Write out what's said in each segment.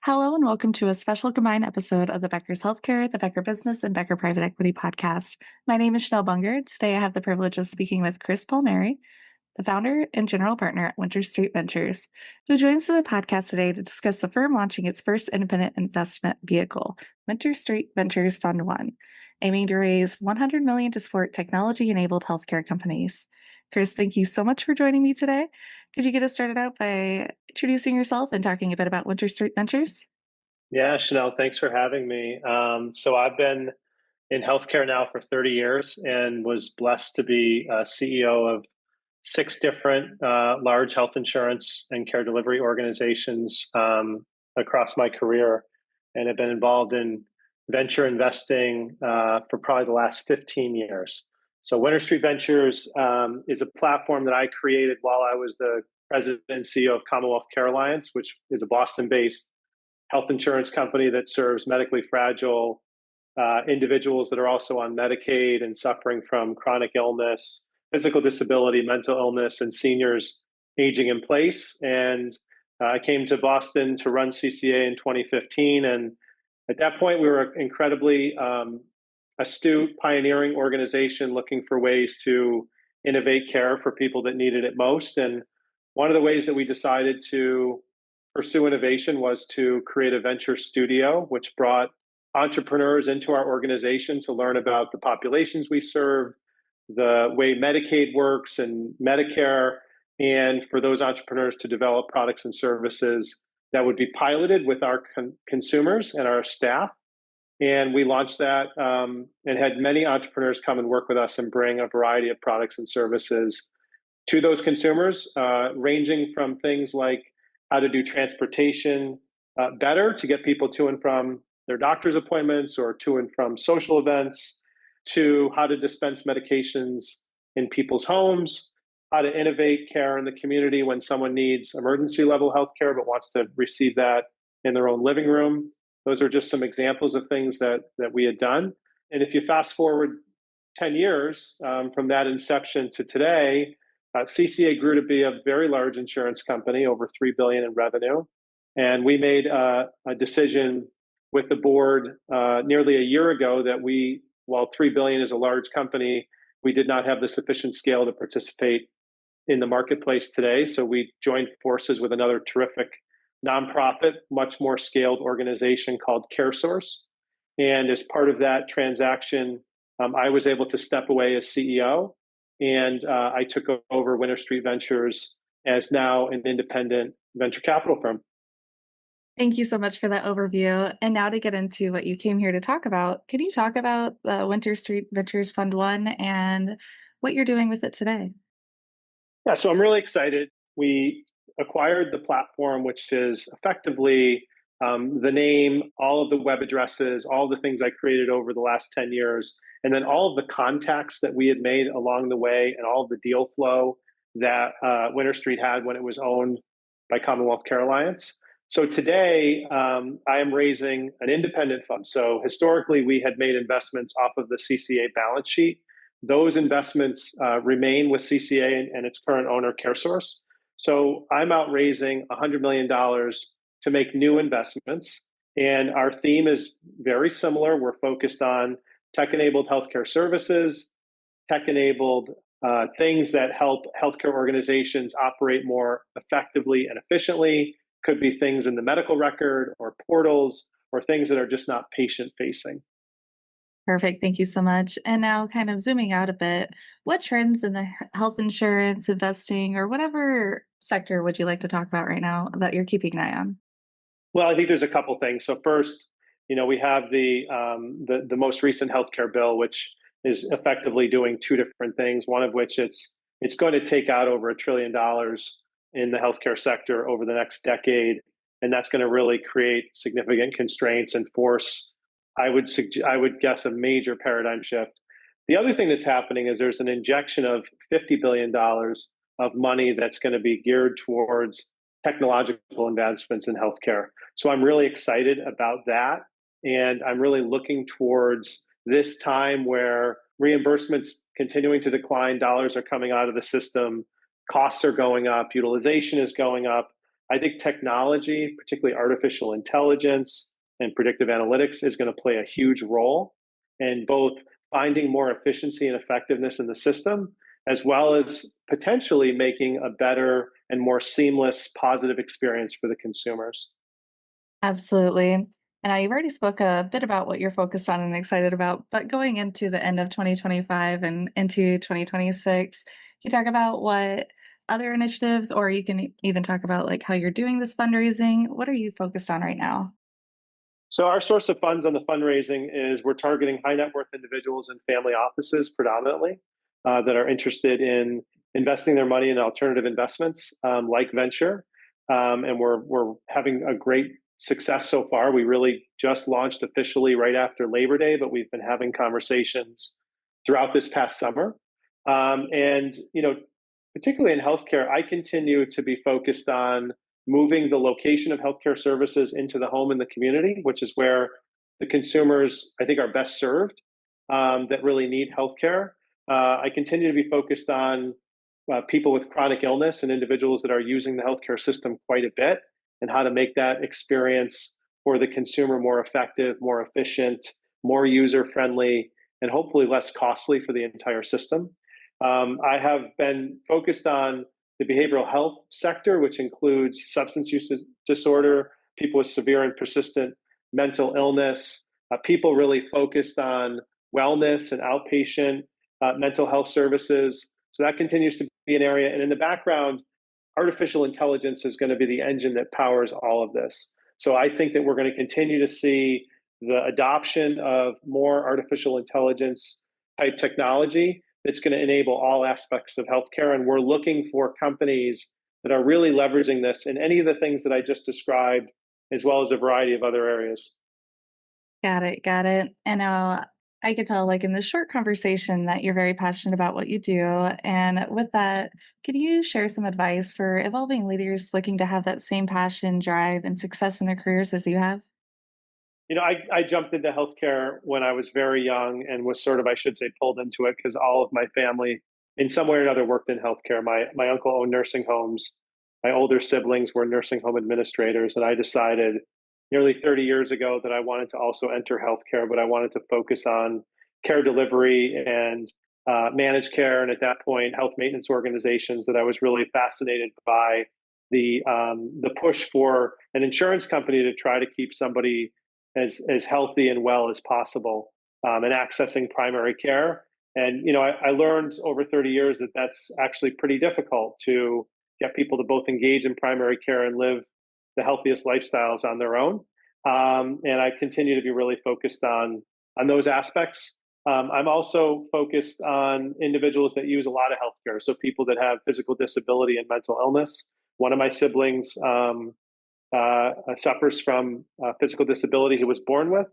Hello and welcome to a special combined episode of the Becker's Healthcare, the Becker Business, and Becker Private Equity podcast. My name is Chanel Bunger. Today I have the privilege of speaking with Chris Palmieri, the founder and general partner at Winter Street Ventures, who joins the podcast today to discuss the firm launching its first independent investment vehicle, Winter Street Ventures Fund One, aiming to raise $100 million to support technology-enabled healthcare companies. Chris, thank you so much for joining me today. Could you get us started out by introducing yourself and talking a bit about Winter Street Ventures? Yeah, Chanel, thanks for having me. So I've been in healthcare now for 30 years and was blessed to be CEO of six different large health insurance and care delivery organizations across my career, and have been involved in venture investing for probably the last 15 years. So Winter Street Ventures is a platform that I created while I was the president and CEO of Commonwealth Care Alliance, which is a Boston-based health insurance company that serves medically fragile individuals that are also on Medicaid and suffering from chronic illness, physical disability, mental illness, and seniors aging in place. And I came to Boston to run CCA in 2015. And at that point, we were an incredibly astute, pioneering organization looking for ways to innovate care for people that needed it most. And one of the ways that we decided to pursue innovation was to create a venture studio, which brought entrepreneurs into our organization to learn about the populations we serve, the way Medicaid works and Medicare, and for those entrepreneurs to develop products and services that would be piloted with our consumers and our staff. And we launched that and had many entrepreneurs come and work with us and bring a variety of products and services to those consumers, ranging from things like how to do transportation better to get people to and from their doctor's appointments or to and from social events, to how to dispense medications in people's homes, how to innovate care in the community when someone needs emergency level health care but wants to receive that in their own living room. Those are just some examples of things that we had done. And if you fast forward 10 years from that inception to today, CCA grew to be a very large insurance company, over $3 billion in revenue. And we made a decision with the board nearly a year ago that while $3 billion is a large company, we did not have the sufficient scale to participate in the marketplace today. So we joined forces with another terrific nonprofit, much more scaled organization called CareSource. And as part of that transaction, I was able to step away as CEO. And I took over Winter Street Ventures as now an independent venture capital firm. Thank you so much for that overview. And now to get into what you came here to talk about, can you talk about the Winter Street Ventures Fund One and what you're doing with it today? Yeah, so I'm really excited. We acquired the platform, which is effectively the name, all of the web addresses, all the things I created over the last 10 years, and then all of the contacts that we had made along the way and all of the deal flow that Winter Street had when it was owned by Commonwealth Care Alliance. So today, I am raising an independent fund. So historically, we had made investments off of the CCA balance sheet. Those investments remain with CCA and its current owner, CareSource. So I'm out raising $100 million to make new investments. And our theme is very similar. We're focused on tech-enabled healthcare services, tech-enabled things that help healthcare organizations operate more effectively and efficiently. Could be things in the medical record or portals or things that are just not patient-facing. Perfect. Thank you so much. And now, kind of zooming out a bit, what trends in the health insurance, investing, or whatever sector would you like to talk about right now that you're keeping an eye on? Well, I think there's a couple things. So first, we have the most recent healthcare bill, which is effectively doing two different things. One of which it's going to take out over $1 trillion in the healthcare sector over the next decade, and that's going to really create significant constraints and force, I would guess, a major paradigm shift. The other thing that's happening is there's an injection of $50 billion of money that's going to be geared towards technological advancements in healthcare. So I'm really excited about that. And I'm really looking towards this time where reimbursements continuing to decline, dollars are coming out of the system, costs are going up, utilization is going up. I think technology, particularly artificial intelligence and predictive analytics, is going to play a huge role in both finding more efficiency and effectiveness in the system, as well as potentially making a better and more seamless, positive experience for the consumers. Absolutely. And you've already spoke a bit about what you're focused on and excited about, but going into the end of 2025 and into 2026, can you talk about what other initiatives, or you can even talk about like how you're doing this fundraising? What are you focused on right now? So our source of funds on the fundraising is we're targeting high net worth individuals and family offices predominantly that are interested in investing their money in alternative investments like venture, and we're having a great success so far. We really just launched officially right after Labor Day, but we've been having conversations throughout this past summer, and particularly in healthcare, I continue to be focused on moving the location of healthcare services into the home and the community, which is where the consumers, I think, are best served that really need healthcare. I continue to be focused on people with chronic illness and individuals that are using the healthcare system quite a bit, and how to make that experience for the consumer more effective, more efficient, more user friendly, and hopefully less costly for the entire system. I have been focused on the behavioral health sector, which includes substance use disorder, people with severe and persistent mental illness, people really focused on wellness and outpatient mental health services. So that continues to be an area. And in the background, artificial intelligence is going to be the engine that powers all of this. So I think that we're going to continue to see the adoption of more artificial intelligence type technology that's going to enable all aspects of healthcare. And we're looking for companies that are really leveraging this in any of the things that I just described, as well as a variety of other areas. Got it. Got it. And I could tell, like in this short conversation, that you're very passionate about what you do. And with that, could you share some advice for evolving leaders looking to have that same passion, drive, and success in their careers as you have? I jumped into healthcare when I was very young and was sort of, I should say, pulled into it because all of my family, in some way or another, worked in healthcare. My uncle owned nursing homes. My older siblings were nursing home administrators, and I decided nearly 30 years ago that I wanted to also enter healthcare, but I wanted to focus on care delivery and managed care, and at that point, health maintenance organizations. That I was really fascinated by the push for an insurance company to try to keep somebody as healthy and well as possible, and accessing primary care. And I learned over 30 years that that's actually pretty difficult to get people to both engage in primary care and live the healthiest lifestyles on their own. And I continue to be really focused on those aspects. I'm also focused on individuals that use a lot of healthcare, so people that have physical disability and mental illness. One of my siblings suffers from physical disability he was born with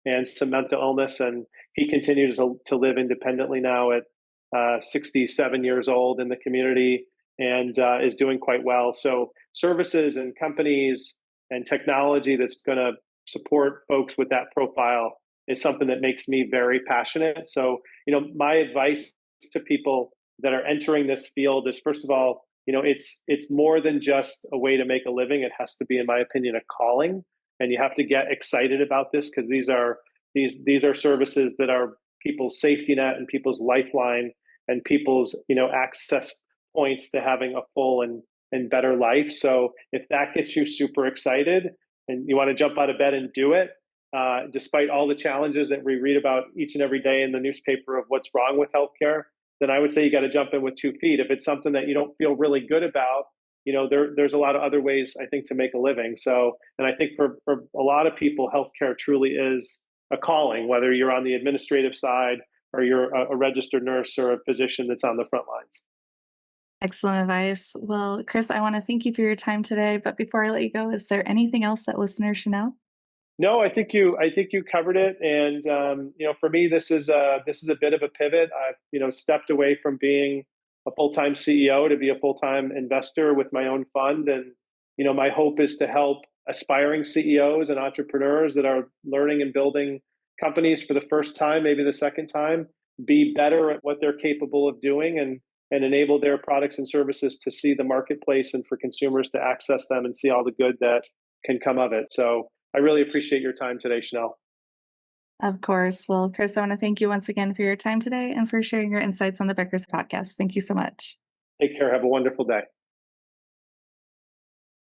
and some mental illness, and he continues to live independently now at 67 years old in the community, and is doing quite well. So services and companies and technology that's going to support folks with that profile is something that makes me very passionate. So, my advice to people that are entering this field is, first of all, it's more than just a way to make a living. It has to be, in my opinion, a calling, and you have to get excited about this because these are services that are people's safety net and people's lifeline and people's access points to having a full and better life. So if that gets you super excited and you want to jump out of bed and do it, despite all the challenges that we read about each and every day in the newspaper of what's wrong with healthcare, then I would say you got to jump in with 2 feet. If it's something that you don't feel really good about, there's a lot of other ways, I think, to make a living. So, and I think for a lot of people, healthcare truly is a calling, whether you're on the administrative side or you're a registered nurse or a physician that's on the front lines. Excellent advice. Well, Chris, I want to thank you for your time today. But before I let you go, is there anything else that listeners should know? No, I think you covered it, and for me, this is a bit of a pivot. I've stepped away from being a full time CEO to be a full time investor with my own fund, and my hope is to help aspiring CEOs and entrepreneurs that are learning and building companies for the first time, maybe the second time, be better at what they're capable of doing, and and enable their products and services to see the marketplace and for consumers to access them and see all the good that can come of it. So I really appreciate your time today, Chanel. Of course. Well, Chris, I want to thank you once again for your time today and for sharing your insights on the Becker's podcast. Thank you so much. Take care. Have a wonderful day.